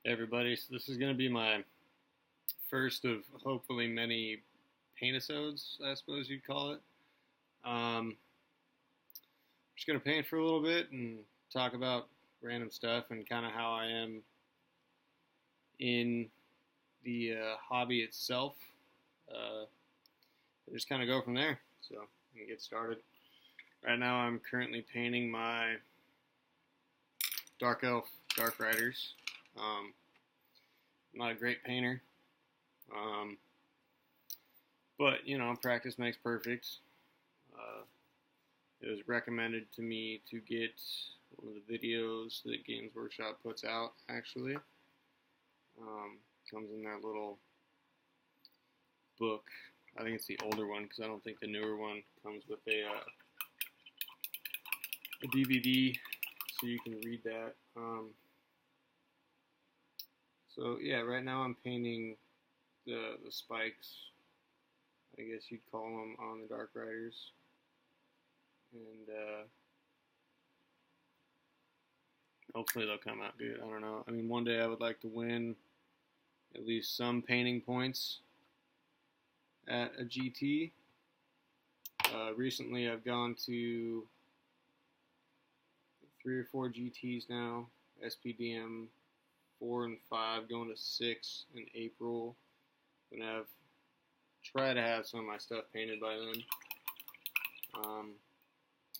Hey everybody, so this is going to be my first of hopefully many paintisodes, I suppose you'd call it. Just going to paint for a little bit and talk about random stuff and kind of how I am in the hobby itself. Just kind of go from there, so we can get started. Right now I'm currently painting my Dark Elf Dark Riders. I'm not a great painter, but practice makes perfect. It was recommended to me to get one of the videos that Games Workshop puts out, actually. Comes in their little book. I think it's the older one because I don't think the newer one comes with a DVD, so you can read that. So yeah, right now I'm painting the spikes, I guess you'd call them, on the Dark Riders, and hopefully they'll come out good. I don't know. I mean, one day I would like to win at least some painting points at a GT. Recently I've gone to 3 or 4 GTs now, SPDM 4 and 5, going to 6 in April. I'm gonna try to have some of my stuff painted by then.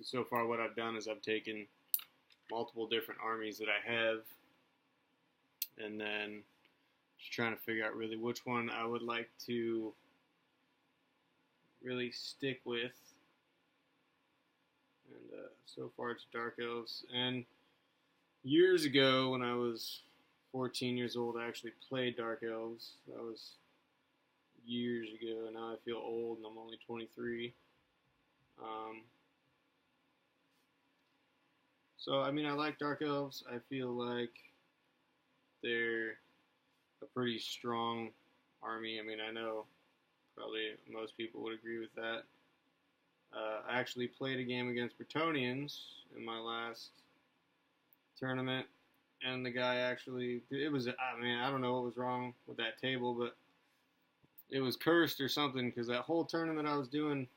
So far what I've done is I've taken multiple different armies that I have, and then just trying to figure out really which one I would like to really stick with. And so far it's Dark Elves. And years ago when I was 14 years old, I actually played Dark Elves. That was years ago. Now I feel old and I'm only 23. So, I mean, I like Dark Elves. I feel like they're a pretty strong army. I mean, I know probably most people would agree with that. I actually played a game against Bretonnians in my last tournament, and the guy actually, I don't know what was wrong with that table, but it was cursed or something, because that whole tournament I was doing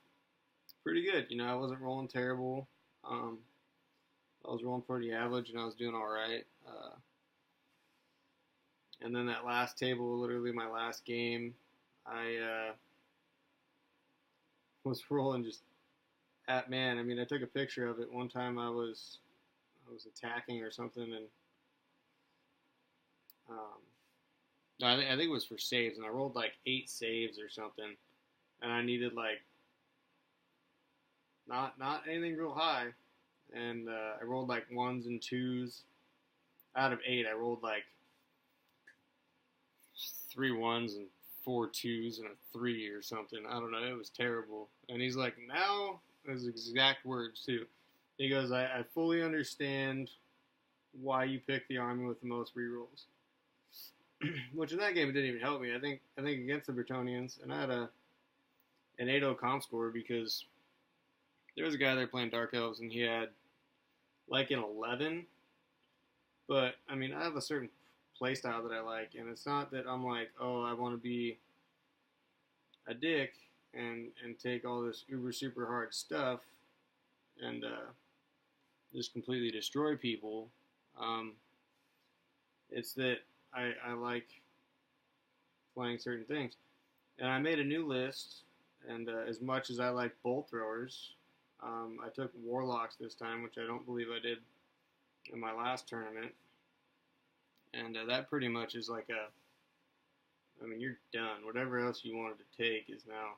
pretty good. I wasn't rolling terrible. I was rolling pretty average, and I was doing all right. And then that last table, literally my last game, I was rolling just I took a picture of it. One time I was attacking or something, and I think it was for saves, and I rolled like 8 saves or something, and I needed like not anything real high, and I rolled like 1s and 2s. Out of 8, I rolled like 3 1s and 4 2s and a 3 or something. I don't know. It was terrible. And he's like, now, his exact words too. He goes, I fully understand why you picked the army with the most rerolls. Which in that game it didn't even help me. I think against the Bretonnians, and I had an 8-0 comp score because there was a guy there playing Dark Elves and he had like an 11. But I mean, I have a certain playstyle that I like, and it's not that I'm like, oh, I want to be a dick and take all this uber super hard stuff and just completely destroy people. It's that I like playing certain things. And I made a new list, and as much as I like bolt throwers, I took Warlocks this time, which I don't believe I did in my last tournament. And that pretty much is like you're done. Whatever else you wanted to take is now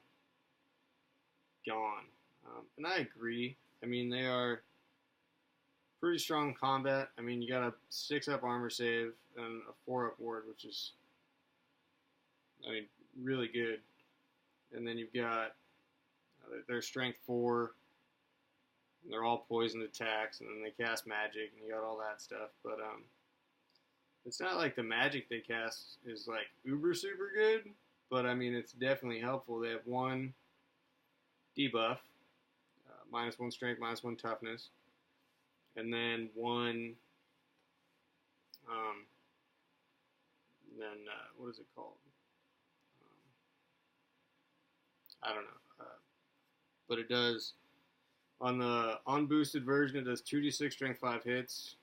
gone. And I agree. I mean, they are pretty strong combat. I mean, you got a 6-up armor save and a 4-up ward, which is, really good. And then you've got their strength 4. And they're all poisoned attacks, and then they cast magic, and you got all that stuff. But it's not like the magic they cast is like uber super good, but I mean, it's definitely helpful. They have 1 debuff, -1 strength, -1 toughness, and then 1 then what is it called? I don't know. But it does, on the unboosted version, it does 2d6 strength 5 hits.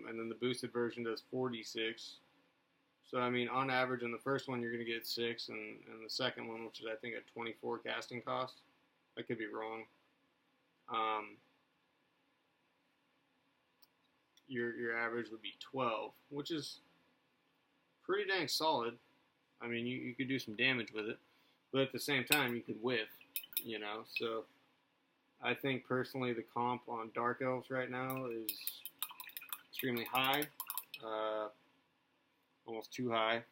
And then the boosted version does 4d6. So, I mean, on average, on the first one, you're going to get 6, and the second one, which is, I think, a 24 casting cost. I could be wrong. Your average would be 12, which is pretty dang solid. I mean, you could do some damage with it, but at the same time, you could whiff, you know. So, I think, personally, the comp on Dark Elves right now is extremely high. Almost too high.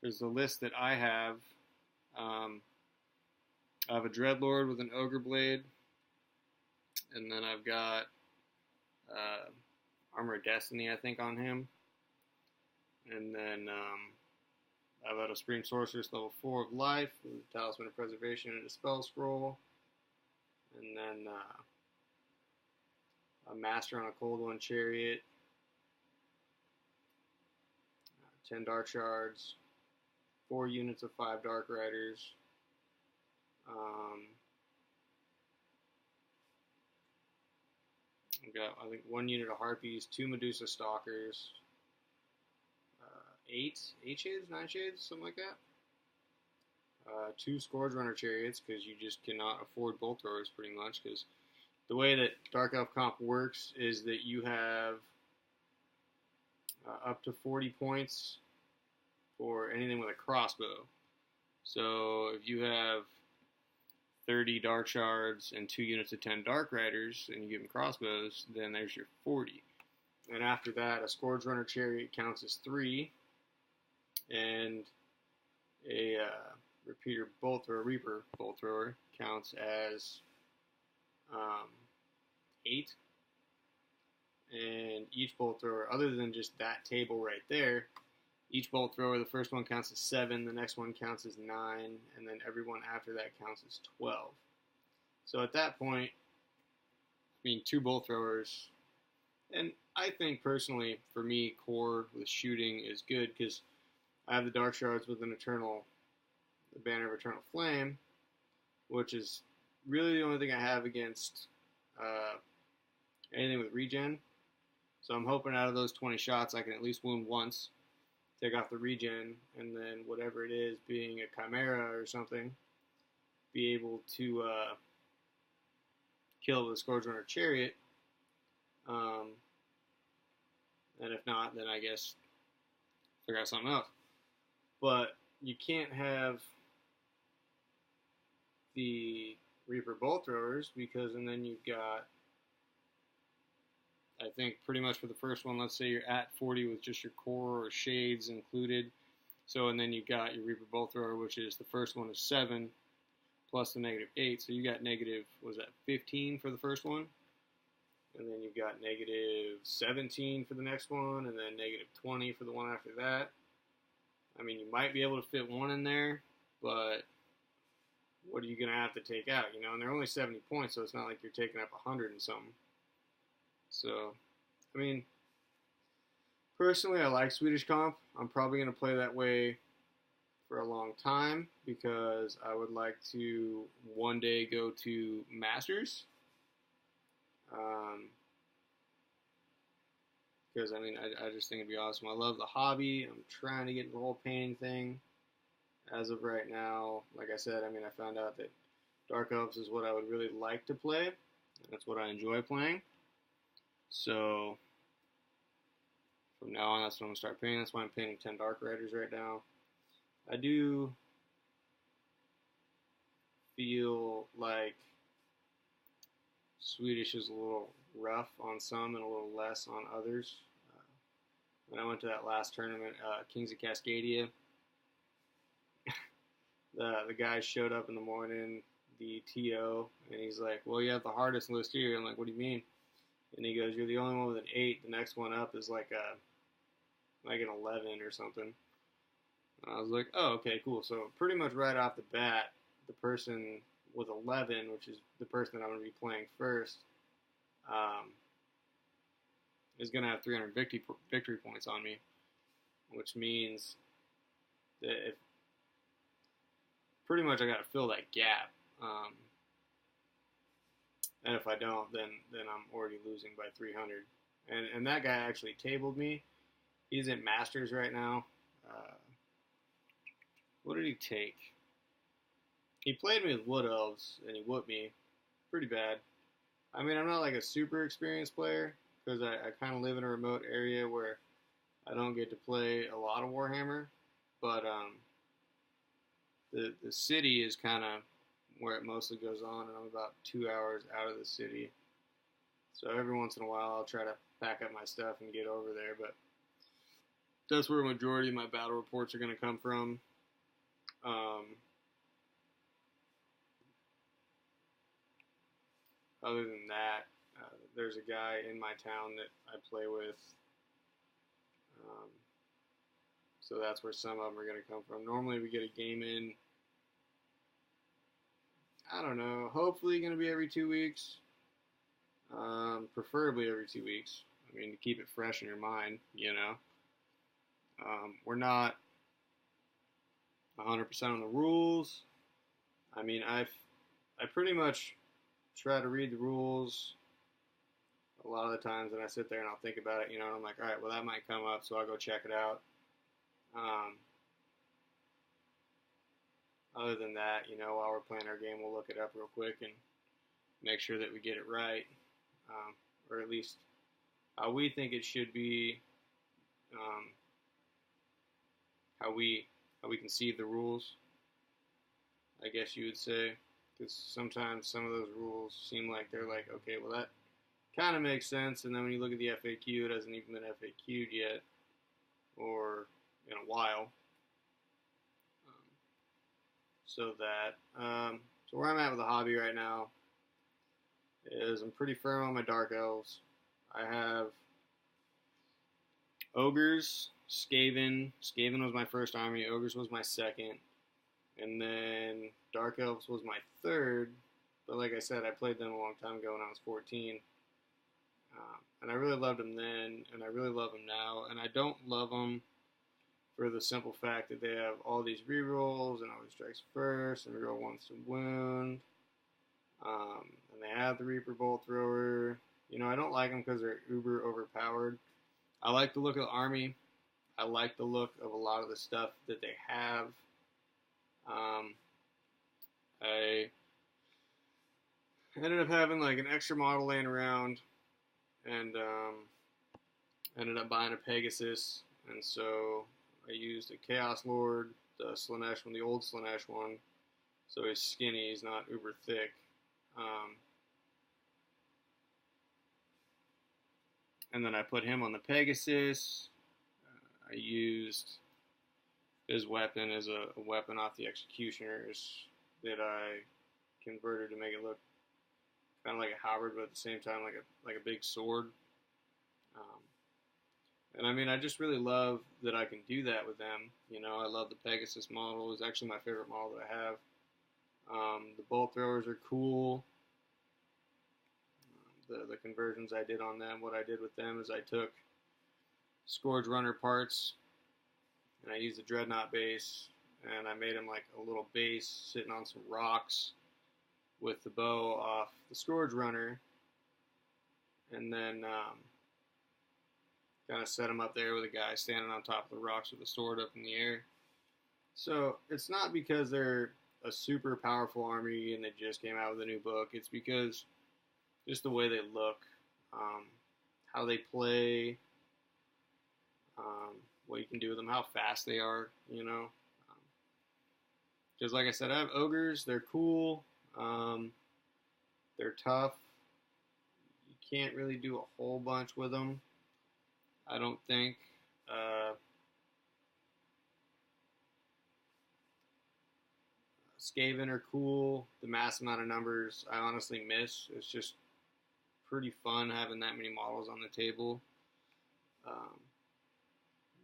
There's the list that I have. I have a Dreadlord with an Ogre Blade, and then I've got Armor of Destiny, I think, on him. And then I've got a Supreme Sorceress level 4 of Life, with a Talisman of Preservation and a Spell Scroll. And then a Master on a Cold One Chariot, 10 Dark Shards, 4 units of 5 Dark Riders, I've got, I think, 1 unit of Harpies, 2 Medusa Stalkers, 8 Shades, 9 Shades, something like that. 2 Scourge Runner Chariots, because you just cannot afford bolt throwers pretty much, because the way that Dark Elf comp works is that you have up to 40 points for anything with a crossbow. So if you have 30 Dark Shards and 2 units of 10 Dark Riders, and you give them crossbows, then there's your 40. And after that, a Scourge Runner Chariot counts as 3, and a Repeater Bolt Thrower, Reaper Bolt Thrower counts as 8. And each bolt thrower, other than just that table right there, each bolt thrower, the first one counts as 7, the next one counts as 9, and then everyone after that counts as 12. So at that point, I mean, 2 bolt throwers, and I think personally, for me, core with shooting is good, because I have the Dark Shards with the Banner of Eternal Flame, which is really the only thing I have against anything with regen. So I'm hoping out of those 20 shots, I can at least wound once, take off the regen, and then whatever it is, being a Chimera or something, be able to kill with a Scourge Runner Chariot. And if not, then I guess figure out something else. But you can't have the Reaper Bolt Throwers, because, and then you've got, I think, pretty much for the first one, let's say you're at 40 with just your core or shades included. So, and then you've got your Reaper Bolt Thrower, which is the first one is 7 plus the -8. So you got negative, what was that, 15 for the first one? And then you've got -17 for the next one, and then -20 for the one after that. I mean, you might be able to fit one in there, but what are you going to have to take out, you know? And they're only 70 points, so it's not like you're taking up 100 and something. So, I mean, personally, I like Swedish comp. I'm probably going to play that way for a long time, because I would like to one day go to Masters. Because, I mean, I just think it'd be awesome. I love the hobby. I'm trying to get into the whole painting thing. As of right now, like I said, I mean, I found out that Dark Elves is what I would really like to play. That's what I enjoy playing. So, from now on, that's what I'm going to start painting. That's why I'm painting 10 Dark Riders right now. I do feel like Swedish is a little rough on some and a little less on others. When I went to that last tournament, Kings of Cascadia, the guy showed up in the morning, the TO, and he's like, well, you have the hardest list here. I'm like, what do you mean? And he goes, you're the only one with an 8. The next one up is like an 11 or something. And I was like, oh, okay, cool. So pretty much right off the bat, the person with 11, which is the person that I'm going to be playing first, is going to have 300 victory points on me. which means that if pretty much I got to fill that gap. And if I don't, then I'm already losing by 300. And that guy actually tabled me. He's at Masters right now. What did he take? He played me with Wood Elves, and he whooped me pretty bad. I mean, I'm not like a super experienced player, because I kind of live in a remote area where I don't get to play a lot of Warhammer. But the city is kind of where it mostly goes on, and I'm about 2 hours out of the city. So every once in a while, I'll try to pack up my stuff and get over there, but that's where a majority of my battle reports are going to come from. Other than that, there's a guy in my town that I play with, so that's where some of them are going to come from. Normally we get a game in, I don't know, hopefully going to be every 2 weeks, preferably every 2 weeks. I mean, to keep it fresh in your mind, you know. We're not 100% on the rules. I mean, I pretty much try to read the rules a lot of the times, and I sit there and I'll think about it, you know, and I'm like, all right, well, that might come up, so I'll go check it out. Other than that, you know, while we're playing our game, we'll look it up real quick and make sure that we get it right, or at least how we think it should be, how we conceive the rules, I guess you would say, because sometimes some of those rules seem like they're like, okay, well, that kind of makes sense, and then when you look at the FAQ, it hasn't even been FAQ'd yet, or in a while. So where I'm at with the hobby right now is I'm pretty firm on my Dark Elves. I have Ogres, Skaven. Skaven was my first army. Ogres was my second. And then Dark Elves was my third. But like I said, I played them a long time ago when I was 14. And I really loved them then, and I really love them now. And I don't love them for the simple fact that they have all these rerolls and always strikes first and reroll once to wound. And they have the Reaper Bolt Thrower. You know, I don't like them because they're uber overpowered. I like the look of the army. I like the look of a lot of the stuff that they have. I ended up having like an extra model laying around, and ended up buying a Pegasus, and so I used a Chaos Lord, the Slaanesh one, the old Slaanesh one. So he's skinny, he's not uber thick. And then I put him on the Pegasus. I used his weapon as a weapon off the Executioners that I converted to make it look kind of like a halberd, but at the same time like a big sword. And I mean, I just really love that I can do that with them. You know, I love the Pegasus model. It's actually my favorite model that I have. The bolt throwers are cool. The conversions I did on them, what I did with them is I took Scourge Runner parts, and I used the Dreadnought base, and I made them like a little base sitting on some rocks with the bow off the Scourge Runner, and then kind of set them up there with a guy standing on top of the rocks with a sword up in the air. So it's not because they're a super powerful army and they just came out with a new book. It's because just the way they look, how they play, what you can do with them, how fast they are, you know. Just like I said, I have Ogres. They're cool. They're tough. You can't really do a whole bunch with them, I don't think. Skaven are cool. The mass amount of numbers I honestly miss. It's just pretty fun having that many models on the table.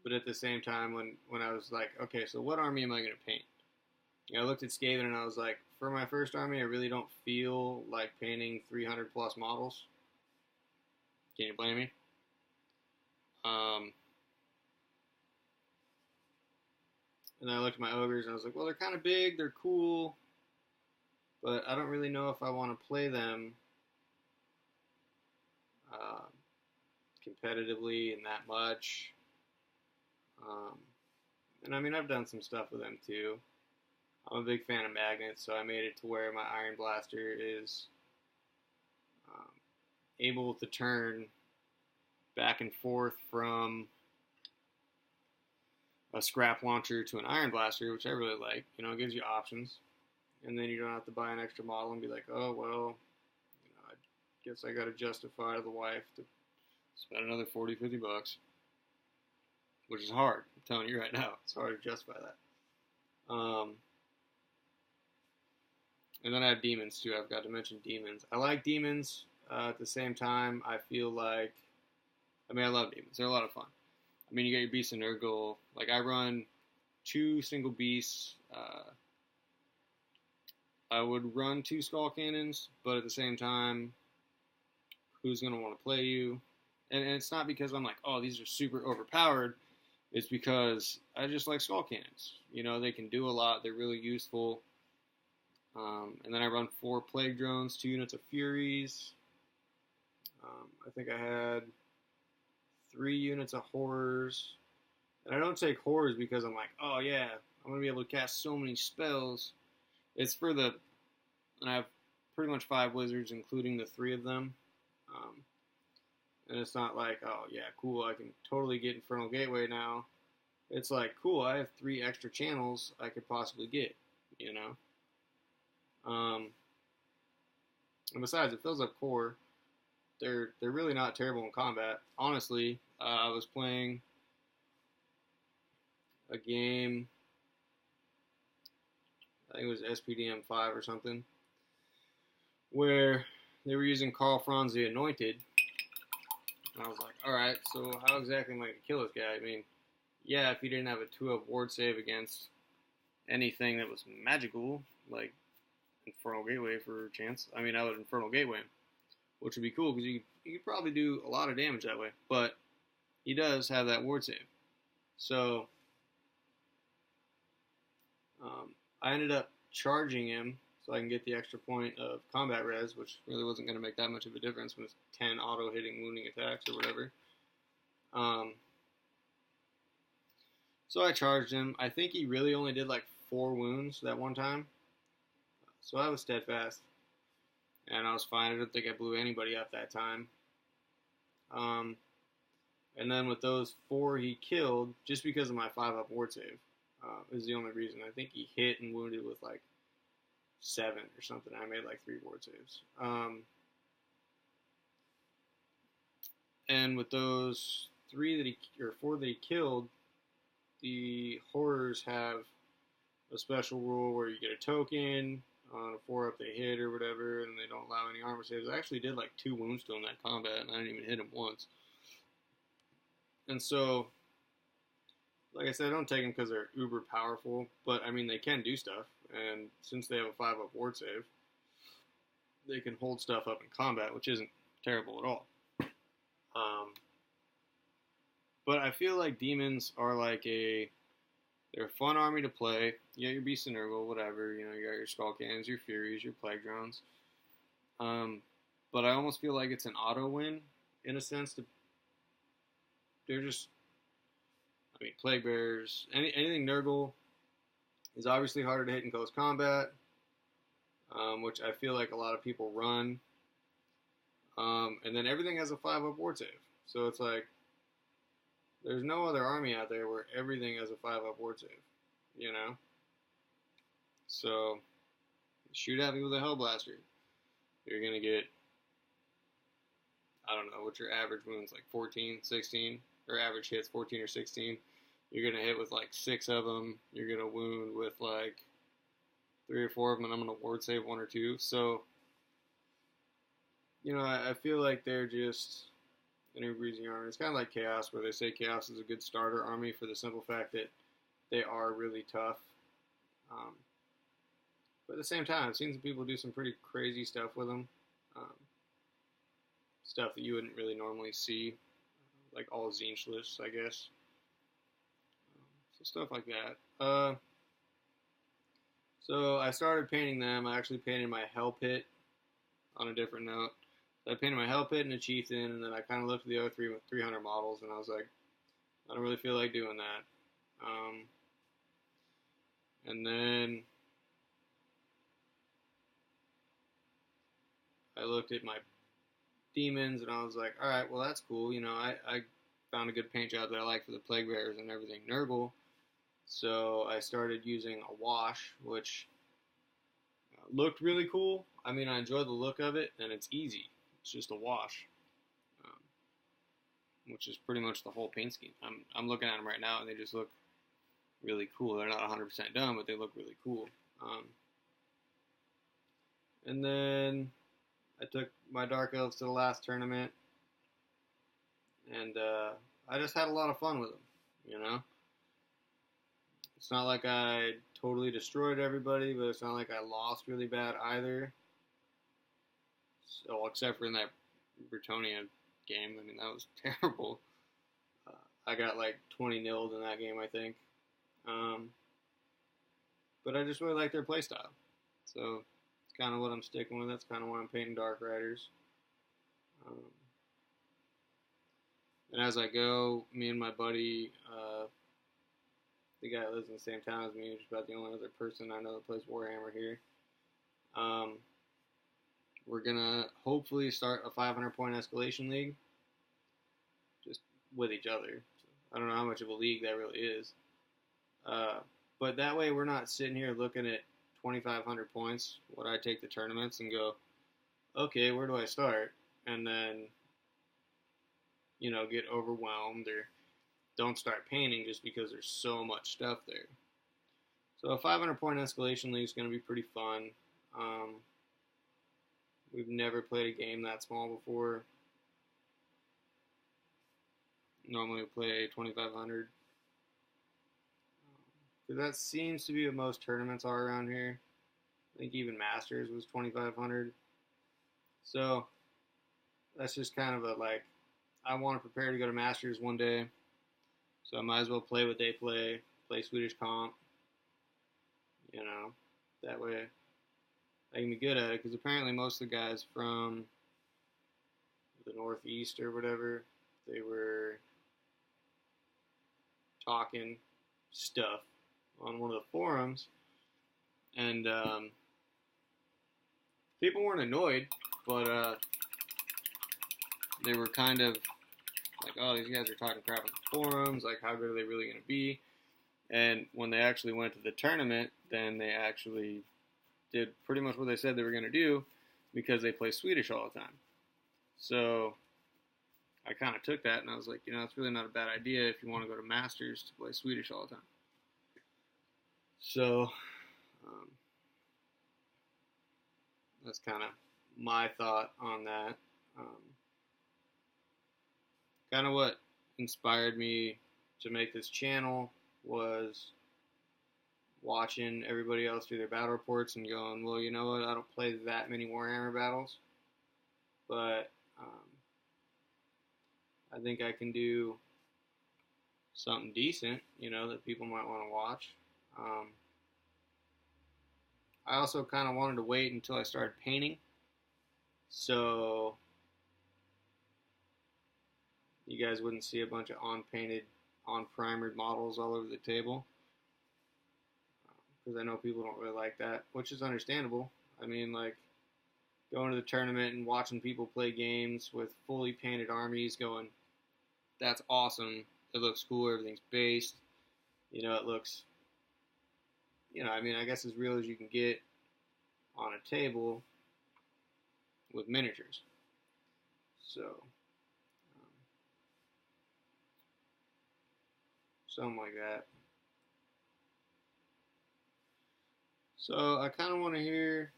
But at the same time, when I was like, okay, so what army am I going to paint? You know, I looked at Skaven and I was like, for my first army, I really don't feel like painting 300 plus models. Can you blame me? And then I looked at my ogres and I was like, well, they're kind of big, they're cool, but I don't really know if I want to play them uh, competitively and that much. And I mean, I've done some stuff with them too. I'm a big fan of magnets, so I made it to where my Iron Blaster is able to turn back and forth from a scrap launcher to an Iron Blaster, which I really like. You know, it gives you options. And then you don't have to buy an extra model and be like, oh, well, you know, I guess I got to justify to the wife to spend another 40, 50 bucks, which is hard. I'm telling you right now, it's hard to justify that. And then I have demons too. I've got to mention demons. I like demons. At the same time, I feel like, I mean, I love demons. They're a lot of fun. I mean, you got your beasts and Nurgle. Like, I run 2 single beasts. I would run 2 skull cannons, but at the same time, who's going to want to play you? And it's not because I'm like, oh, these are super overpowered. It's because I just like skull cannons. You know, they can do a lot. They're really useful. And then I run 4 plague drones, 2 units of furies. I think I had 3 units of horrors. And I don't take horrors because I'm like, oh yeah, I'm going to be able to cast so many spells. It's for and I have pretty much 5 wizards, including the 3 of them. And it's not like, oh yeah, cool, I can totally get Infernal Gateway now. It's like, cool, I have 3 extra channels I could possibly get, you know? And besides, it fills up core. They're really not terrible in combat. Honestly, I was playing a game, I think it was SPDM 5 or something, where they were using Karl Franz the Anointed. And I was like, alright, so how exactly am I going to kill this guy? I mean, yeah, if he didn't have a 2-up ward save against anything that was magical, like Infernal Gateway for a chance, I mean, I would Infernal Gateway him, which would be cool, because you could probably do a lot of damage that way. But he does have that ward save. So I ended up charging him so I can get the extra point of combat res, which really wasn't going to make that much of a difference when it's 10 auto-hitting wounding attacks or whatever. So I charged him. I think he really only did like 4 wounds that one time. So I was steadfast. And I was fine. I don't think I blew anybody up that time. And then with those 4 he killed, just because of my 5-up ward save, is the only reason. I think he hit and wounded with like 7 or something. I made like 3 ward saves. And with those 4 that he killed, the horrors have a special rule where you get a token on a 4-up they hit or whatever, and they don't allow any armor saves. I actually did like 2 wounds to him that combat, and I didn't even hit him once. And so, like I said, I don't take them because they're uber powerful, but I mean, they can do stuff, and since they have a 5-up ward save, they can hold stuff up in combat, which isn't terrible at all. But I feel like demons are like they're a fun army to play. You got your Beast and Nurgle, whatever, you know, you got your Skull Cannons, your Furies, your Plague Drones. But I almost feel like it's an auto win, in a sense. They're just, I mean, Plague Bearers, anything Nurgle is obviously harder to hit in close combat, which I feel like a lot of people run. And then everything has a 5-up ward save. So it's like, there's no other army out there where everything has a 5-up ward save, you know? So, shoot at me with a Hellblaster. You're going to get, I don't know, what's your average wounds, like 14, 16? Or average hits 14 or 16. You're going to hit with like 6 of them. You're going to wound with like 3 or 4 of them, and I'm going to ward save 1 or 2. So, you know, I feel like they're just an uber-easy army. It's kind of like Chaos, where they say Chaos is a good starter army for the simple fact that they are really tough. But at the same time, I've seen some people do some pretty crazy stuff with them. Stuff that you wouldn't really normally see, like all Zinchlists, I guess. So stuff like that. So I started painting them. I actually painted my Hell Pit on a different note. So I painted my Hell Pit and a Chieftain, and then I kind of looked at the other 300 models, and I was like, I don't really feel like doing that. And then I looked at my demons, and I was like, all right, well, that's cool. You know, I found a good paint job that I like for the Plague Bearers and everything, Nurgle. So I started using a wash, which looked really cool. I mean, I enjoyed the look of it, and it's easy. It's just a wash, which is pretty much the whole paint scheme. I'm looking at them right now, and they just look really cool. They're not 100% done, but they look really cool. And then I took my Dark Elves to the last tournament, and I just had a lot of fun with them, you know? It's not like I totally destroyed everybody, but it's not like I lost really bad either. So, except for in that Bretonia game. I mean, that was terrible. I got like 20-0'd in that game, I think. But I just really like their playstyle. So it's kind of what I'm sticking with. That's kind of why I'm painting Dark Riders. And as I go, me and my buddy, the guy that lives in the same town as me, which is about the only other person I know that plays Warhammer here, we're going to hopefully start a 500-point escalation league just with each other. So I don't know how much of a league that really is. But that way we're not sitting here looking at 2,500 points, what I take the tournaments and go, okay, where do I start? And then, you know, get overwhelmed or don't start painting just because there's so much stuff there. So a 500-point escalation league is going to be pretty fun. We've never played a game that small before. Normally we play 2,500. Because that seems to be what most tournaments are around here. I think even Masters was 2,500. So that's just kind of a like, I want to prepare to go to Masters one day. So I might as well play what they play Swedish comp. You know, that way I can be good at it. Because apparently most of the guys from the Northeast or whatever, they were talking stuff on one of the forums. And people weren't annoyed, but they were kind of like, oh, these guys are talking crap on the forums, like, how good are they really going to be? And when they actually went to the tournament, then they actually did pretty much what they said they were going to do because they play Swedish all the time. So I kind of took that and I was like, you know, it's really not a bad idea if you want to go to Masters to play Swedish all the time. So that's kind of my thought on that. Kind of what inspired me to make this channel was watching everybody else do their battle reports and going, well, you know what, I don't play that many Warhammer battles, but I think I can do something decent, you know, that people might want to watch. I also kind of wanted to wait until I started painting, so you guys wouldn't see a bunch of on-painted, on-primered models all over the table, because I know people don't really like that, which is understandable. I mean, like, going to the tournament and watching people play games with fully painted armies going, that's awesome, it looks cool, everything's based, you know, it looks, you know, I mean, I guess as real as you can get on a table with miniatures. So something like that. So I kind of want to hear,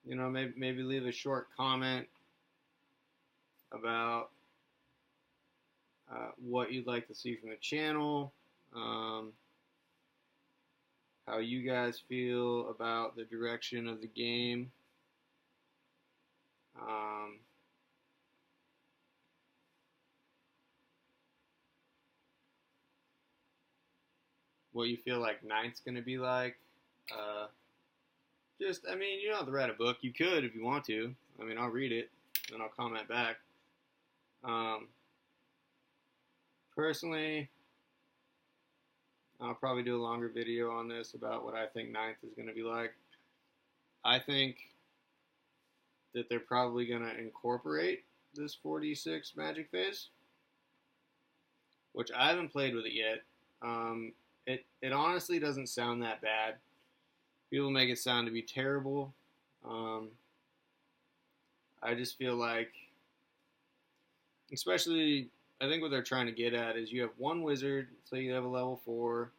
you know, maybe leave a short comment about what you'd like to see from the channel, how you guys feel about the direction of the game. what you feel like ninth's going to be like. I mean, you don't have to write a book. You could if you want to. I mean, I'll read it and I'll comment back. Personally, I'll probably do a longer video on this about what I think ninth is going to be like. I think that they're probably going to incorporate this 46 magic phase, which I haven't played with it yet. It honestly doesn't sound that bad. People make it sound to be terrible. I just feel like, especially, I think what they're trying to get at is you have one wizard, say you have a level 4,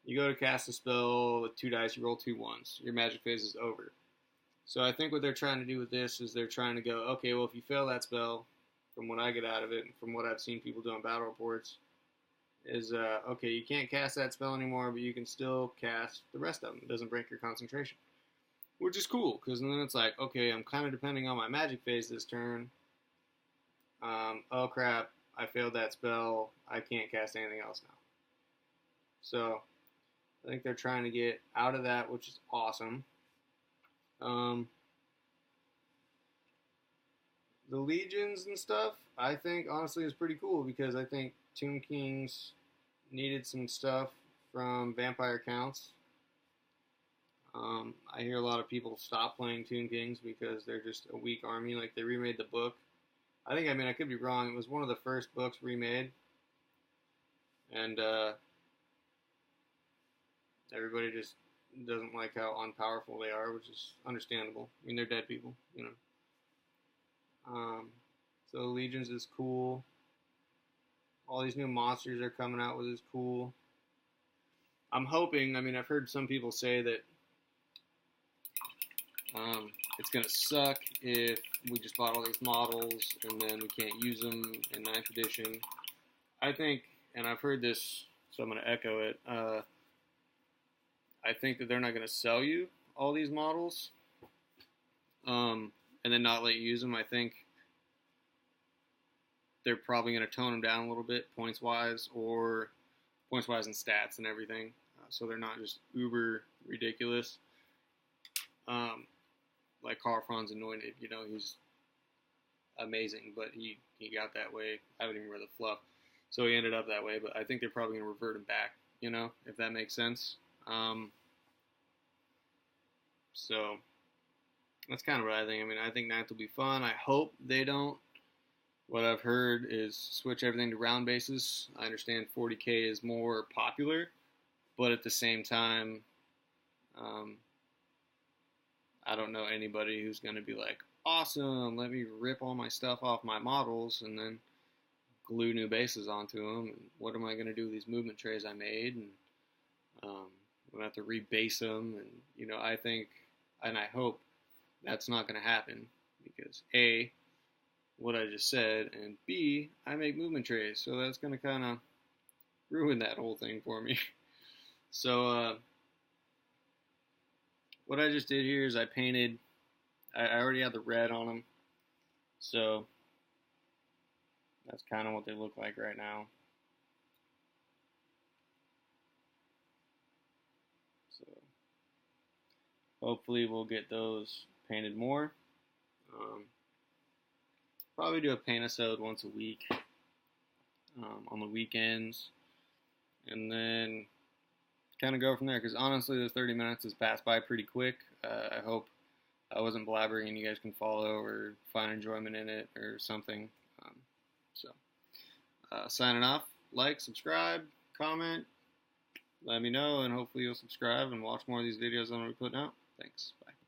you go to cast a spell with 2 dice, you roll 2 ones. Your magic phase is over. So I think what they're trying to do with this is they're trying to go, okay, well, if you fail that spell, from what I get out of it, and from what I've seen people do on battle reports, is, okay, you can't cast that spell anymore, but you can still cast the rest of them. It doesn't break your concentration. Which is cool, because then it's like, okay, I'm kind of depending on my magic phase this turn. Oh crap, I failed that spell. I can't cast anything else now. So, I think they're trying to get out of that, which is awesome. The legions and stuff, I think, honestly, is pretty cool, because I think Tomb Kings needed some stuff from Vampire Counts. I hear a lot of people stop playing Tomb Kings because they're just a weak army. Like, they remade the book. I mean, I could be wrong. It was one of the first books remade. And, everybody just doesn't like how unpowerful they are, which is understandable. I mean, they're dead people, you know. So Legions is cool. All these new monsters they're coming out with is cool. I'm hoping, I mean, I've heard some people say that it's going to suck if we just bought all these models and then we can't use them in 9th edition. I think, and I've heard this, so I'm going to echo it, I think that they're not going to sell you all these models and then not let you use them. I think they're probably going to tone them down a little bit points-wise and stats and everything, so they're not just uber ridiculous. Like Carl Franz Anointed, you know, he's amazing, but he got that way. I haven't even read the fluff, so he ended up that way, but I think they're probably going to revert him back, you know, if that makes sense. So that's kind of what I think. I mean, I think 9th will be fun. I hope they don't. What I've heard is switch everything to round bases. I understand 40k is more popular, but at the same time, I don't know anybody who's going to be like, awesome, let me rip all my stuff off my models and then glue new bases onto them. And what am I going to do with these movement trays I made? And I'm going to have to rebase them. And, you know, I think, and I hope that's not going to happen because A, what I just said, and B, I make movement trays. So that's going to kind of ruin that whole thing for me. So, what I just did here is I painted, I already had the red on them, so that's kind of what they look like right now. So hopefully we'll get those painted more. Probably do a Paintisode once a week on the weekends, and then kind of go from there, because honestly the 30 minutes has passed by pretty quick. I hope I wasn't blabbering and you guys can follow or find enjoyment in it or something. Signing off. Like, subscribe, comment, let me know, and hopefully you'll subscribe and watch more of these videos I'm going to be putting out. Thanks. Bye.